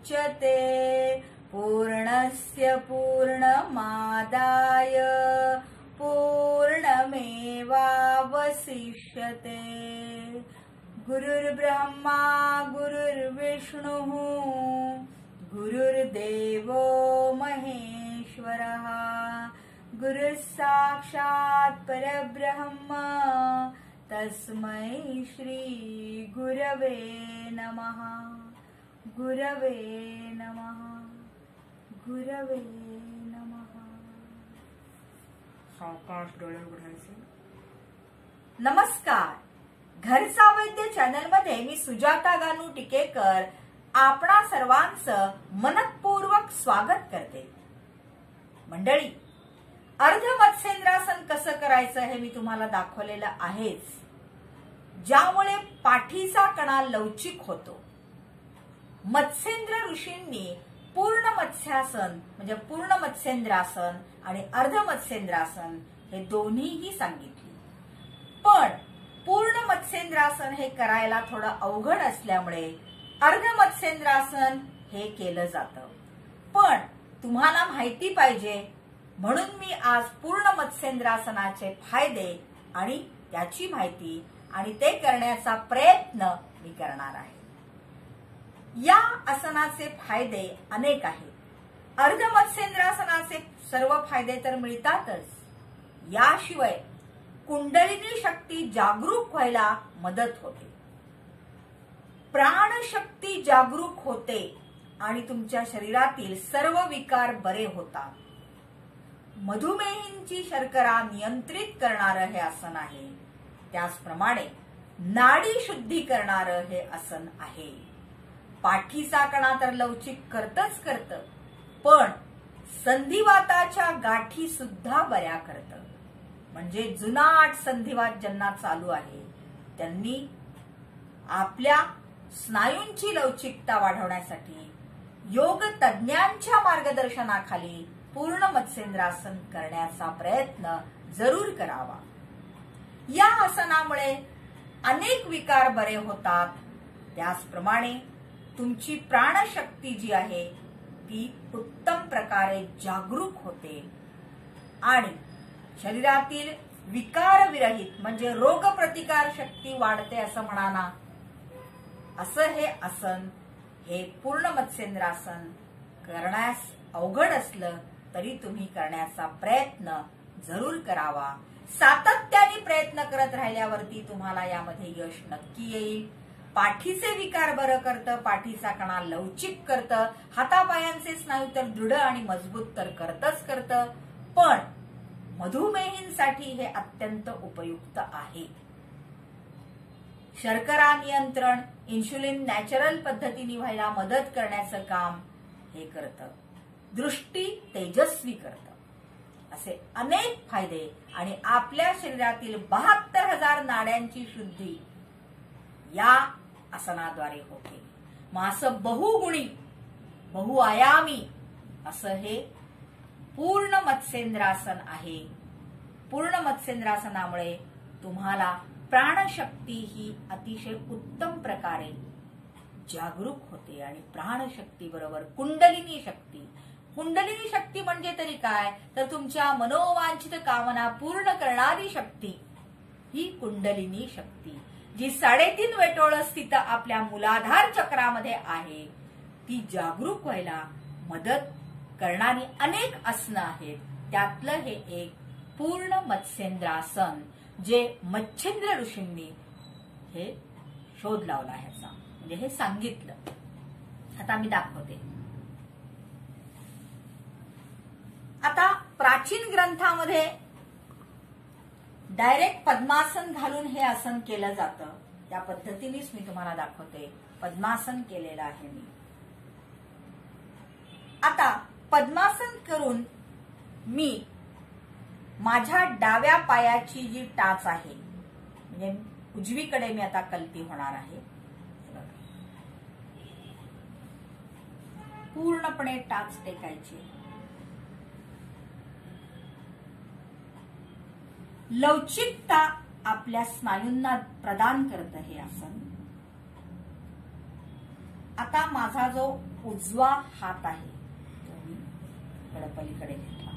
मुच्यते पूर्णस्य पूर्णमादाय पूर्णमेवावशिष्यते। गुरुर्ब्रह्मा गुरुर्विष्णुः गुरुर्देवो महेश्वरः गुरुः साक्षात् परब्रह्म तस्मै श्री गुरवे नमः। गुरवे नमः। गुरवे नमः। सावकाश डोळे उघडायचे। नमस्कार, घरचा वैद्य चॅनल मध्ये मी सुजाता गानू टिकेकर आपणा सर्वांचं मनपूर्वक स्वागत करते। मंडळी, अर्ध मत्स्येंद्रासन कसं करायचं हे मी तुम्हाला दाखवलेलं आहेच, ज्यामुळे पाठीचा कणा लवचिक होतो। मत्स्येंद्र ऋषींनी पूर्ण मत्स्यासन म्हणजे पूर्ण मत्स्येंद्रासन आणि अर्ध मत्स्येंद्रासन हे दोन्हीही सांगितले, पण पूर्ण मत्स्येंद्रासन हे करायला थोडं अवघड असल्यामुळे अर्ध मत्स्येंद्रासन हे केलं जातं। पण तुम्हाला माहिती पाहिजे म्हणून मी आज पूर्ण मत्स्येंद्रासनाचे फायदे आणि त्याची माहिती आणि ते करण्याचा प्रयत्न मी करणार आहे। या आसनाचे फायदे अनेक आहेत। अर्ध मत्स्येंद्रासनाचे सर्व फायदे तर मिळतातच, याशिवाय कुंडलिनी शक्ती जागरूक व्हायला मदत होते, प्राणशक्ती जागरूक होते आणि तुमच्या शरीरातील सर्व विकार बरे होतात। मधुमेहींची शर्करा नियंत्रित करणारं हे आसन आहे। त्याचप्रमाणे नाडी शुद्धी करणारं हे आसन आहे। पाठीचा कणा तर लवचिक करतच करतं, पण संधिवाताच्या गाठी सुद्धा बऱ्या करतं। म्हणजे जुनाट संधिवात ज्यांना चालू आहे त्यांनी आपल्या स्नायूंची लवचिकता वाढवण्यासाठी योग तज्ञांच्या मार्गदर्शनाखाली पूर्ण मत्स्येंद्रासन करण्याचा प्रयत्न जरूर करावा। या आसनामुळे अनेक विकार बरे होतात। त्याचप्रमाणे तुमची प्राणशक्ती जी आहे ती उत्तम प्रकारे जागरूक होते आणि शरीरातील विकार विरहित म्हणजे रोग प्रतिकार शक्ती वाढते असं म्हणा ना, असं हे आसन हे पूर्ण मत्स्येंद्रासन करण्यास अवघड असलं तरी तुम्ही करण्याचा प्रयत्न जरूर करावा। सातत्याने प्रयत्न करत राहिल्यावरती तुम्हाला यामध्ये यश नक्की येईल। पाठीचे विकार बरं करतं, पाठीचा कणा लवचिक करतं, हातापायांचे स्नायू तर दृढ आणि मजबूत तर करतच करतं, पण मधुमेहींसाठी हे अत्यंत उपयुक्त आहे। शर्करा नियंत्रण, इन्शुलिन नॅचरल पद्धतीने व्हायला मदत करण्याचं काम हे करतं। दृष्टी तेजस्वी करतं। असे अनेक फायदे आणि आपल्या शरीरातील 72,000 नाड्यांची शुद्धी या आसनाद्वारे होते। मग असं बहुगुणी बहुआयामी असं हे पूर्ण मत्स्येंद्रासन आहे। पूर्ण मत्स्येंद्रासनामुळे तुम्हाला प्राणशक्ती ही अतिशय उत्तम प्रकारे जागरूक होते आणि प्राणशक्ती बरोबर कुंडलिनी शक्ती। कुंडलिनी शक्ती म्हणजे तरी काय, तर तुमच्या मनोवांछित कामना पूर्ण करणारी शक्ती ही कुंडलिनी शक्ती, जी 3.5 वेटोळ स्थित आपल्या मूलाधार चक्रामध्ये आहे, ती जागरूक व्हायला मदत करणारी अनेक आसनं आहेत। त्यातलं हे एक पूर्ण मत्स्येंद्रासन, जे मच्छिंद्र ऋषींनी हे शोध लावला ह्याचा, म्हणजे हे सांगितलं। आता मी दाखवते। आता प्राचीन ग्रंथामध्ये डायरेक्ट पद्मासन घालून हे आसन केलं जातं, त्या पद्धतीनेच मी तुम्हाला दाखवते। पद्मासन केलेलं आहे मी। आता पद्मासन करून मी माझ्या डाव्या पायाची जी टाच आहे म्हणजे उजवीकडे मी आता कलती होणार आहे, पूर्णपणे टाच टेकायची। लवचिकता आपल्या स्नायूंना प्रदान करतं हे आसन। आता माझा जो उजवा हात आहे तो मी इकडे पलीकडे घेतला.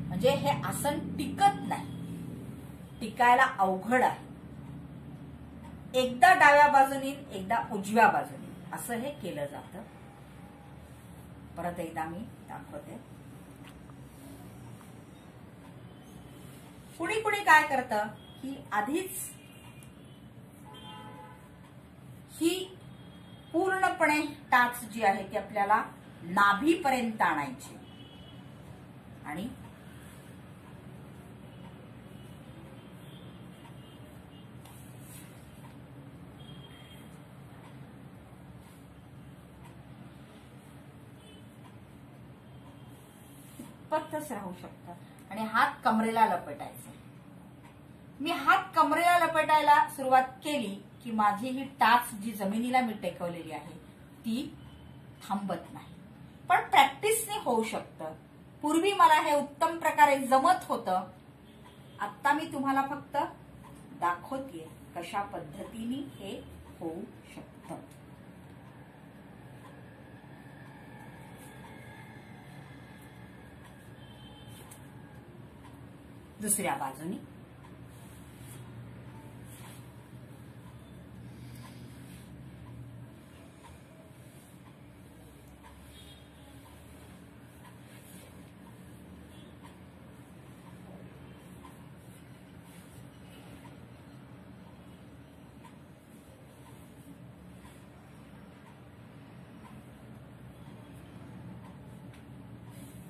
म्हणजे हे आसन टिकत नाही, टिकायला अवघड आहे. एकदा डाव्या बाजूनी एकदा उजव्या बाजूनी असं हे केलं जातं. परत एकदा मी दाखवते. कुणी कुणी काय करतं की आधीच ही पूर्णपणे टाच जी आहे ती आपल्याला नाभीपर्यंत आणायची आणि पत्तच राहू शकतात आणि हात कमरेला लपेटायचे. मी हात कमरेला लपेटायला सुरुवात केली की माझी ही टाच जी जमिनीला मी टेकवलेली आहे ती थांबत नाही. पण प्रॅक्टिसने होऊ शकतं. पूर्वी मला हे उत्तम प्रकारे जमत होतं. आता मी तुम्हाला फक्त दाखवतेय कशा पद्धतीने हे होऊ शकतं. दुसऱ्या बाजूनी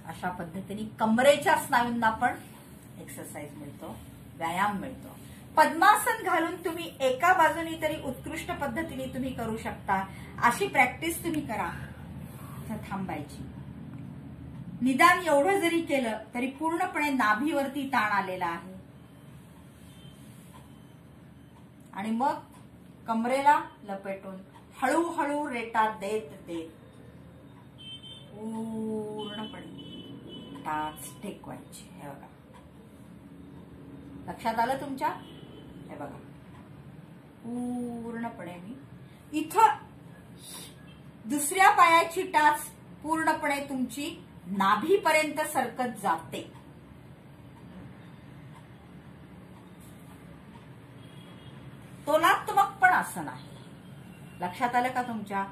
अशा पद्धतीने कमरेच्या स्नायूंना पण एक्सरसाइज मिळतो, व्यायाम मिळतो. पद्मासन घालून तुम्ही एका बाजूनी तरी उत्कृष्ट पद्धतीने तुम्ही करू शकता. अशी प्रॅक्टिस तुम्ही करा. थांबायची. निदान एवढं जरी केलं तरी पूर्णपणे नाभीवरती ताण आलेला आहे आणि मग कमरेला लपेटून हळूहळू रेटा देत देत पूर्णपणे टाच टेकवायची. हे बघा, लक्षात आलं तुमच्या? हे बघा, पूर्णपणे मी इथं दुसऱ्या पायाची टाच पूर्णपणे तुमची नाभीपर्यंत सरकत जाते. तोलात्मक पण आसन आहे. लक्षात आलं का तुमच्या?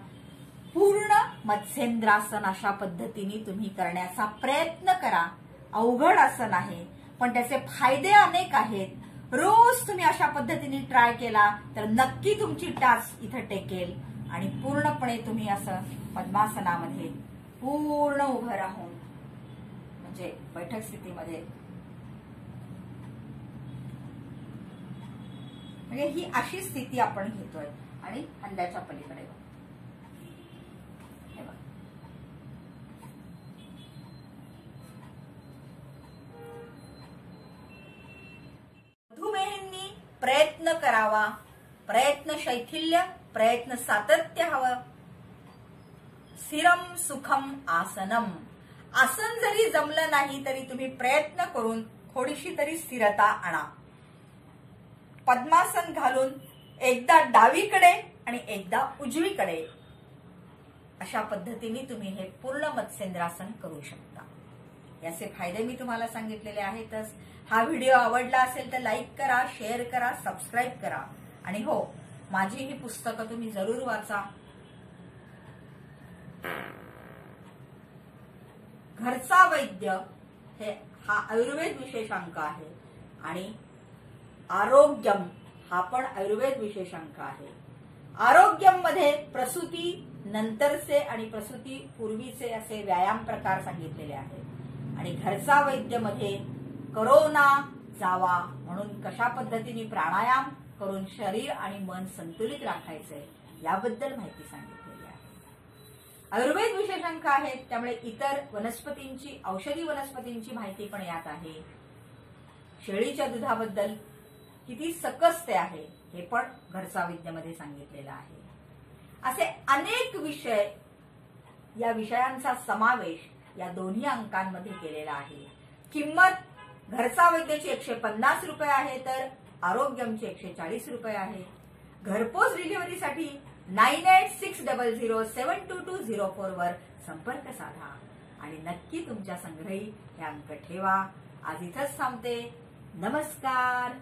पूर्ण मत्स्येंद्रासन अशा पद्धतीने तुम्ही करण्याचा प्रयत्न करा. अवघड आसन आहे पण त्याचे फायदे अनेक आहेत. रोज तुम्ही अशा पद्धतीने ट्राय केला तर नक्की तुमची टाच इथं टेकेल आणि पूर्णपणे तुम्ही असं पद्मासनामध्ये पूर्ण उभं राहून म्हणजे बैठक स्थितीमध्ये म्हणजे ही अशी स्थिती आपण घेतोय आणि खांद्याच्या पलीकडे मधुमेहींनी प्रयत्न करावा. प्रयत्न शैथिल्य, प्रयत्न सातत्य हवं. स्थिरम सुखम आसनम. आसन जरी जमलं नाही तरी तुम्ही प्रयत्न करून थोडीशी तरी स्थिरता आणा. पद्मासन घालून एकदा डावीकडे आणि एकदा उजवीकडे अशा पद्धतीने तुम्ही हे पूर्ण मत्स्येंद्रासन करू शकता. याचे फायदे मी तुम्हाला सांगितलेले आहेतच. हा व्हिडिओ आवडला असेल तर लाईक करा, शेअर करा, सबस्क्राईब करा आणि हो, माझी ही पुस्तकं तुम्ही जरूर वाचा. घरचा वैद्य हा आयुर्वेद विशेषांक आहे आणि आरोग्यम हा पण आयुर्वेद विशेषांक आहे. आरोग्यम मध्ये प्रसूती नंतरचे आणि प्रसूती पूर्वीचे असे व्यायाम प्रकार सांगितलेले आहेत आणि घरचा वैद्य मध्ये करोना जावा म्हणून कशा पद्धतीने प्राणायाम करून शरीर आणि मन संतुलित राखायचे याबद्दल माहिती सांगितलेली आहे. आयुर्वेद विशेषांक आहेत त्यामुळे इतर वनस्पतींची, औषधी वनस्पतींची माहिती पण यात आहे. शेळीच्या दुधाबद्दल किती सकस आहे हे पण घरचा वैद्यामध्ये सांगितलेलं आहे. असे अनेक विषय, या विषयांचा समावेश या दोन्ही अंकांमध्ये केलेला आहे. किंमत घरचा वैद्याची 150 रुपये आहे तर आरोग्यमची 140 रुपये आहे. घरपोच डिलिव्हरीसाठी 9860072204 वर संपर्क साधा आणि नक्की तुमच्या संग्रही हे अंक ठेवा. आज इथंच थांबते. नमस्कार.